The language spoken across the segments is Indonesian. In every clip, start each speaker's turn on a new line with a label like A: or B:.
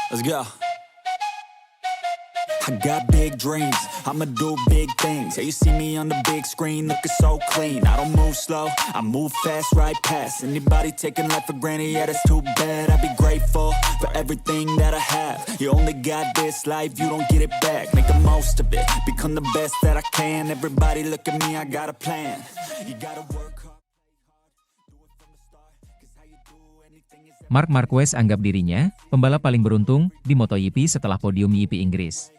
A: Let's go. I got big dreams, I'ma do big things. Yeah, you see me on the big screen, looking so clean. I don't move slow, I move fast, right past anybody taking life for granted, yeah, that's too bad. I'd be grateful for everything that I have. You only got this life, you don't get it back. Make the most of it, become the best that I can. Everybody look at me, I got a plan. You gotta work hard, play hard, do it from the start, 'cause how you do anything is...
B: Marc Marquez anggap dirinya pembalap paling beruntung di MotoGP setelah podium GP Inggris.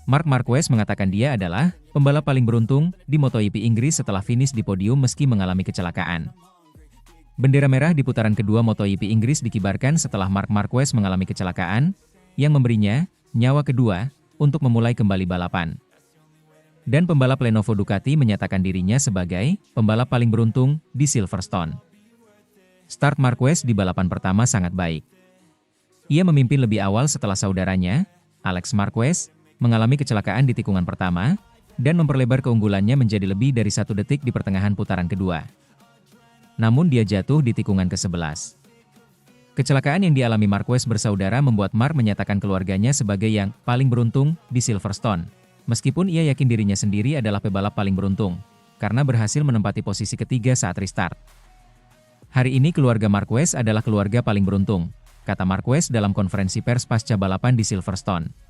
B: Marc Marquez mengatakan dia adalah pembalap paling beruntung di MotoGP Inggris setelah finish di podium meski mengalami kecelakaan. Bendera merah di putaran kedua MotoGP Inggris dikibarkan setelah Marc Marquez mengalami kecelakaan, yang memberinya nyawa kedua untuk memulai kembali balapan. Dan pembalap Lenovo Ducati menyatakan dirinya sebagai pembalap paling beruntung di Silverstone. Start Marquez di balapan pertama sangat baik. Ia memimpin lebih awal setelah saudaranya, Alex Marquez, mengalami kecelakaan di tikungan pertama, dan memperlebar keunggulannya menjadi lebih dari 1 detik di pertengahan putaran kedua. Namun dia jatuh di tikungan ke-11. Kecelakaan yang dialami Marquez bersaudara membuat Marc menyatakan keluarganya sebagai yang paling beruntung di Silverstone, meskipun ia yakin dirinya sendiri adalah pebalap paling beruntung, karena berhasil menempati posisi ketiga saat restart. Hari ini keluarga Marquez adalah keluarga paling beruntung, kata Marquez dalam konferensi pers pasca balapan di Silverstone.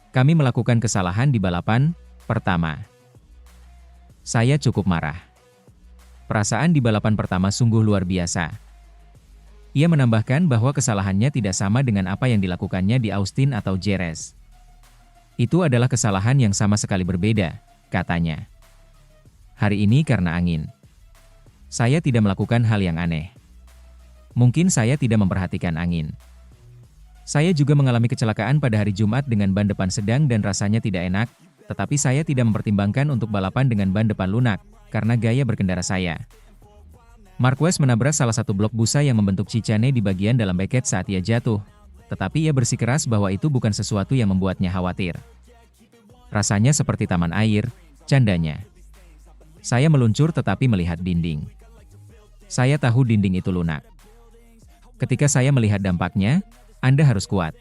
B: Kami melakukan kesalahan di balapan pertama. Saya cukup marah. Perasaan di balapan pertama sungguh luar biasa. Ia menambahkan bahwa kesalahannya tidak sama dengan apa yang dilakukannya di Austin atau Jerez. Itu adalah kesalahan yang sama sekali berbeda, katanya. Hari ini karena angin. Saya tidak melakukan hal yang aneh. Mungkin saya tidak memperhatikan angin. Saya juga mengalami kecelakaan pada hari Jumat dengan ban depan sedang dan rasanya tidak enak, tetapi saya tidak mempertimbangkan untuk balapan dengan ban depan lunak, karena gaya berkendara saya. Marquez menabrak salah satu blok busa yang membentuk cicane di bagian dalam beket saat ia jatuh, tetapi ia bersikeras bahwa itu bukan sesuatu yang membuatnya khawatir. Rasanya seperti taman air, candanya. Saya meluncur tetapi melihat dinding. Saya tahu dinding itu lunak. Ketika saya melihat dampaknya, Anda harus kuat.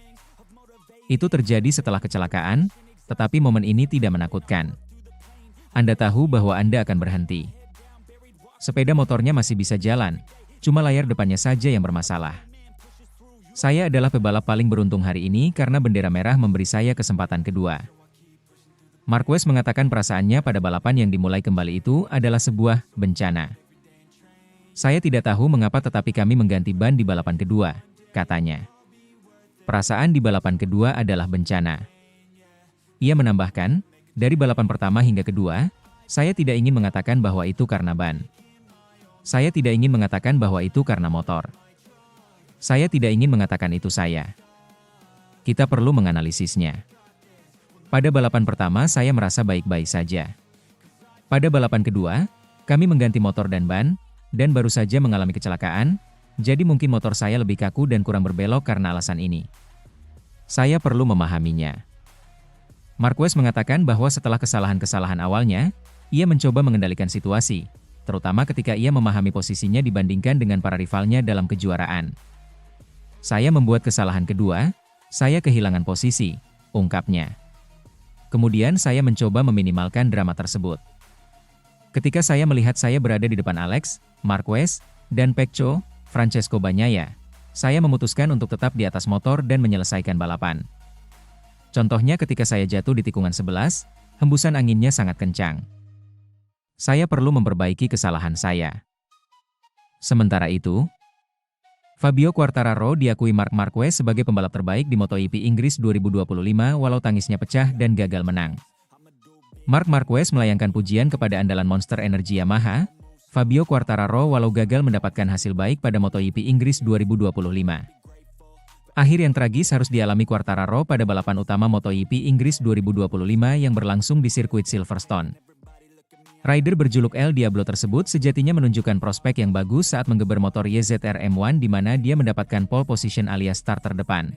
B: Itu terjadi setelah kecelakaan, tetapi momen ini tidak menakutkan. Anda tahu bahwa Anda akan berhenti. Sepeda motornya masih bisa jalan, cuma layar depannya saja yang bermasalah. Saya adalah pebalap paling beruntung hari ini karena bendera merah memberi saya kesempatan kedua. Marquez mengatakan perasaannya pada balapan yang dimulai kembali itu adalah sebuah bencana. Saya tidak tahu mengapa tetapi kami mengganti ban di balapan kedua, katanya. Perasaan di balapan kedua adalah bencana. Ia menambahkan, dari balapan pertama hingga kedua, saya tidak ingin mengatakan bahwa itu karena ban. Saya tidak ingin mengatakan bahwa itu karena motor. Saya tidak ingin mengatakan itu saya. Kita perlu menganalisisnya. Pada balapan pertama saya merasa baik-baik saja. Pada balapan kedua, kami mengganti motor dan ban, dan baru saja mengalami kecelakaan, jadi mungkin motor saya lebih kaku dan kurang berbelok karena alasan ini. Saya perlu memahaminya. Marquez mengatakan bahwa setelah kesalahan-kesalahan awalnya, ia mencoba mengendalikan situasi, terutama ketika ia memahami posisinya dibandingkan dengan para rivalnya dalam kejuaraan. Saya membuat kesalahan kedua, saya kehilangan posisi, ungkapnya. Kemudian saya mencoba meminimalkan drama tersebut. Ketika saya melihat saya berada di depan Alex, Marquez, dan Pecco, Francesco Bagnaia, saya memutuskan untuk tetap di atas motor dan menyelesaikan balapan. Contohnya ketika saya jatuh di tikungan 11, hembusan anginnya sangat kencang. Saya perlu memperbaiki kesalahan saya. Sementara itu, Fabio Quartararo diakui Marc Marquez sebagai pembalap terbaik di MotoGP Inggris 2025 walau tangisnya pecah dan gagal menang. Marc Marquez melayangkan pujian kepada andalan Monster Energy Yamaha, Fabio Quartararo walau gagal mendapatkan hasil baik pada MotoGP Inggris 2025. Akhir yang tragis harus dialami Quartararo pada balapan utama MotoGP Inggris 2025 yang berlangsung di sirkuit Silverstone. Rider berjuluk El Diablo tersebut sejatinya menunjukkan prospek yang bagus saat menggeber motor YZR M1 di mana dia mendapatkan pole position alias start terdepan.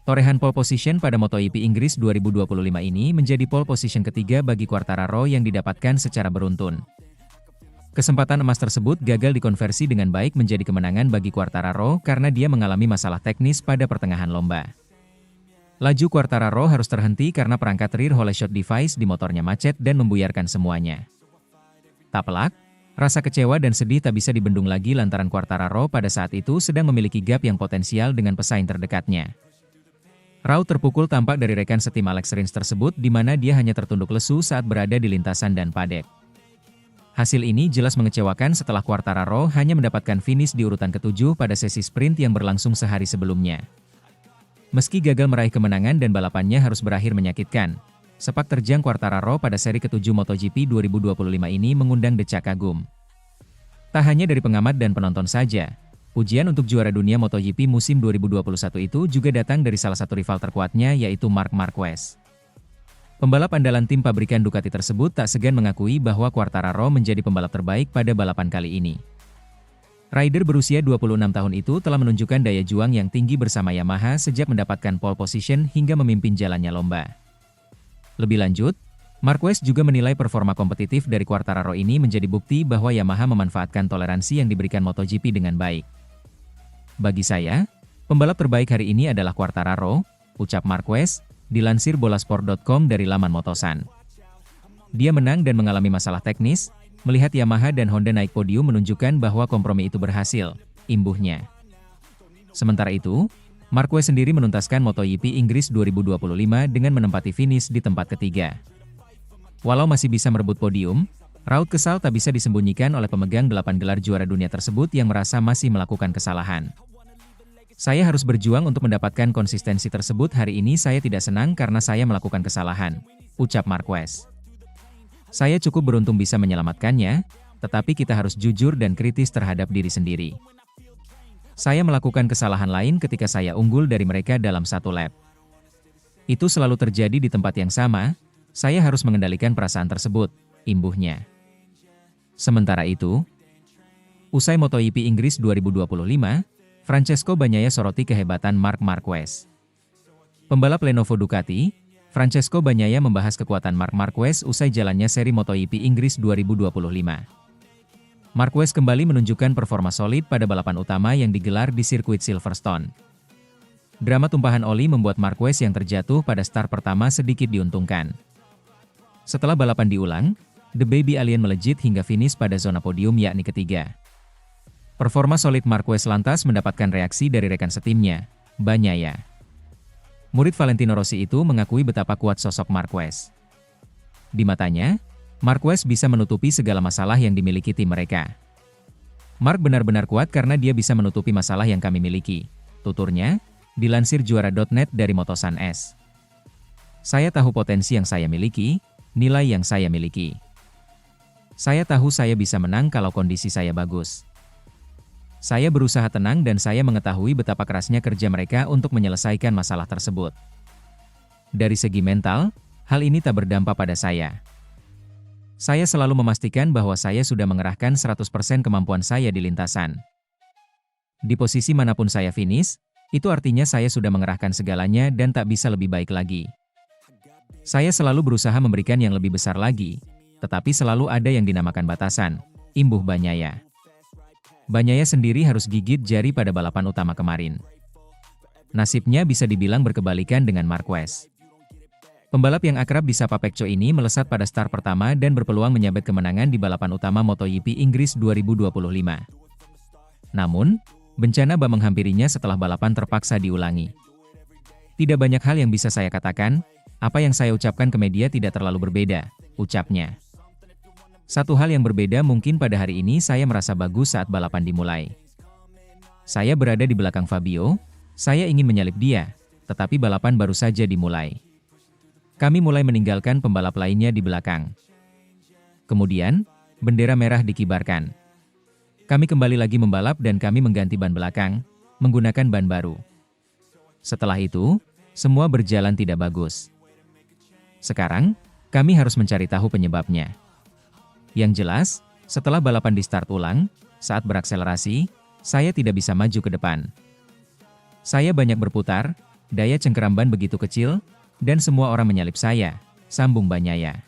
B: Torehan pole position pada MotoGP Inggris 2025 ini menjadi pole position ketiga bagi Quartararo yang didapatkan secara beruntun. Kesempatan emas tersebut gagal dikonversi dengan baik menjadi kemenangan bagi Quartararo karena dia mengalami masalah teknis pada pertengahan lomba. Laju Quartararo harus terhenti karena perangkat rear hole shot device di motornya macet dan membuyarkan semuanya. Tak pelak, rasa kecewa dan sedih tak bisa dibendung lagi lantaran Quartararo pada saat itu sedang memiliki gap yang potensial dengan pesaing terdekatnya. Raut terpukul tampak dari rekan setim Alex Rins tersebut di mana dia hanya tertunduk lesu saat berada di lintasan dan padek. Hasil ini jelas mengecewakan setelah Quartararo hanya mendapatkan finish di urutan ke-7 pada sesi sprint yang berlangsung sehari sebelumnya. Meski gagal meraih kemenangan dan balapannya harus berakhir menyakitkan, sepak terjang Quartararo pada seri ke-7 MotoGP 2025 ini mengundang decak kagum. Tak hanya dari pengamat dan penonton saja, pujian untuk juara dunia MotoGP musim 2021 itu juga datang dari salah satu rival terkuatnya yaitu Marc Marquez. Pembalap andalan tim pabrikan Ducati tersebut tak segan mengakui bahwa Quartararo menjadi pembalap terbaik pada balapan kali ini. Rider berusia 26 tahun itu telah menunjukkan daya juang yang tinggi bersama Yamaha sejak mendapatkan pole position hingga memimpin jalannya lomba. Lebih lanjut, Marquez juga menilai performa kompetitif dari Quartararo ini menjadi bukti bahwa Yamaha memanfaatkan toleransi yang diberikan MotoGP dengan baik. Bagi saya, pembalap terbaik hari ini adalah Quartararo, ucap Marquez, dilansir bolasport.com dari laman Motosan. Dia menang dan mengalami masalah teknis, melihat Yamaha dan Honda naik podium menunjukkan bahwa kompromi itu berhasil, imbuhnya. Sementara itu, Marquez sendiri menuntaskan MotoGP Inggris 2025 dengan menempati finish di tempat ketiga. Walau masih bisa merebut podium, raut kesal tak bisa disembunyikan oleh pemegang 8 gelar juara dunia tersebut yang merasa masih melakukan kesalahan. Saya harus berjuang untuk mendapatkan konsistensi tersebut hari ini saya tidak senang karena saya melakukan kesalahan, ucap Marquez. Saya cukup beruntung bisa menyelamatkannya, tetapi kita harus jujur dan kritis terhadap diri sendiri. Saya melakukan kesalahan lain ketika saya unggul dari mereka dalam satu lap. Itu selalu terjadi di tempat yang sama, saya harus mengendalikan perasaan tersebut, imbuhnya. Sementara itu, usai MotoGP Inggris 2025, Francesco Bagnaia soroti kehebatan Marc Marquez. Pembalap Lenovo Ducati, Francesco Bagnaia membahas kekuatan Marc Marquez usai jalannya seri MotoGP Inggris 2025. Marquez kembali menunjukkan performa solid pada balapan utama yang digelar di sirkuit Silverstone. Drama tumpahan oli membuat Marquez yang terjatuh pada start pertama sedikit diuntungkan. Setelah balapan diulang, The Baby Alien melejit hingga finish pada zona podium yakni ketiga. Performa solid Marquez lantas mendapatkan reaksi dari rekan setimnya, Bagnaia. Murid Valentino Rossi itu mengakui betapa kuat sosok Marquez. Di matanya, Marquez bisa menutupi segala masalah yang dimiliki tim mereka. Marc benar-benar kuat karena dia bisa menutupi masalah yang kami miliki, tuturnya, dilansir juara.net dari Motosan S. Saya tahu potensi yang saya miliki, nilai yang saya miliki. Saya tahu saya bisa menang kalau kondisi saya bagus. Saya berusaha tenang dan saya mengetahui betapa kerasnya kerja mereka untuk menyelesaikan masalah tersebut. Dari segi mental, hal ini tak berdampak pada saya. Saya selalu memastikan bahwa saya sudah mengerahkan 100% kemampuan saya di lintasan. Di posisi manapun saya finish, itu artinya saya sudah mengerahkan segalanya dan tak bisa lebih baik lagi. Saya selalu berusaha memberikan yang lebih besar lagi, tetapi selalu ada yang dinamakan batasan, imbuh Bagnaia. Bagnaia sendiri harus gigit jari pada balapan utama kemarin. Nasibnya bisa dibilang berkebalikan dengan Marquez. Pembalap yang akrab disapa Pecco ini melesat pada start pertama dan berpeluang menyabet kemenangan di balapan utama MotoGP Inggris 2025. Namun, bencana bak menghampirinya setelah balapan terpaksa diulangi. Tidak banyak hal yang bisa saya katakan, apa yang saya ucapkan ke media tidak terlalu berbeda, ucapnya. Satu hal yang berbeda mungkin pada hari ini saya merasa bagus saat balapan dimulai. Saya berada di belakang Fabio, saya ingin menyalip dia, tetapi balapan baru saja dimulai. Kami mulai meninggalkan pembalap lainnya di belakang. Kemudian, bendera merah dikibarkan. Kami kembali lagi membalap dan kami mengganti ban belakang, menggunakan ban baru. Setelah itu, semua berjalan tidak bagus. Sekarang, kami harus mencari tahu penyebabnya. Yang jelas, setelah balapan di start ulang, saat berakselerasi, saya tidak bisa maju ke depan. Saya banyak berputar, daya cengkeram ban begitu kecil, dan semua orang menyalip saya, sambung Bagnaia.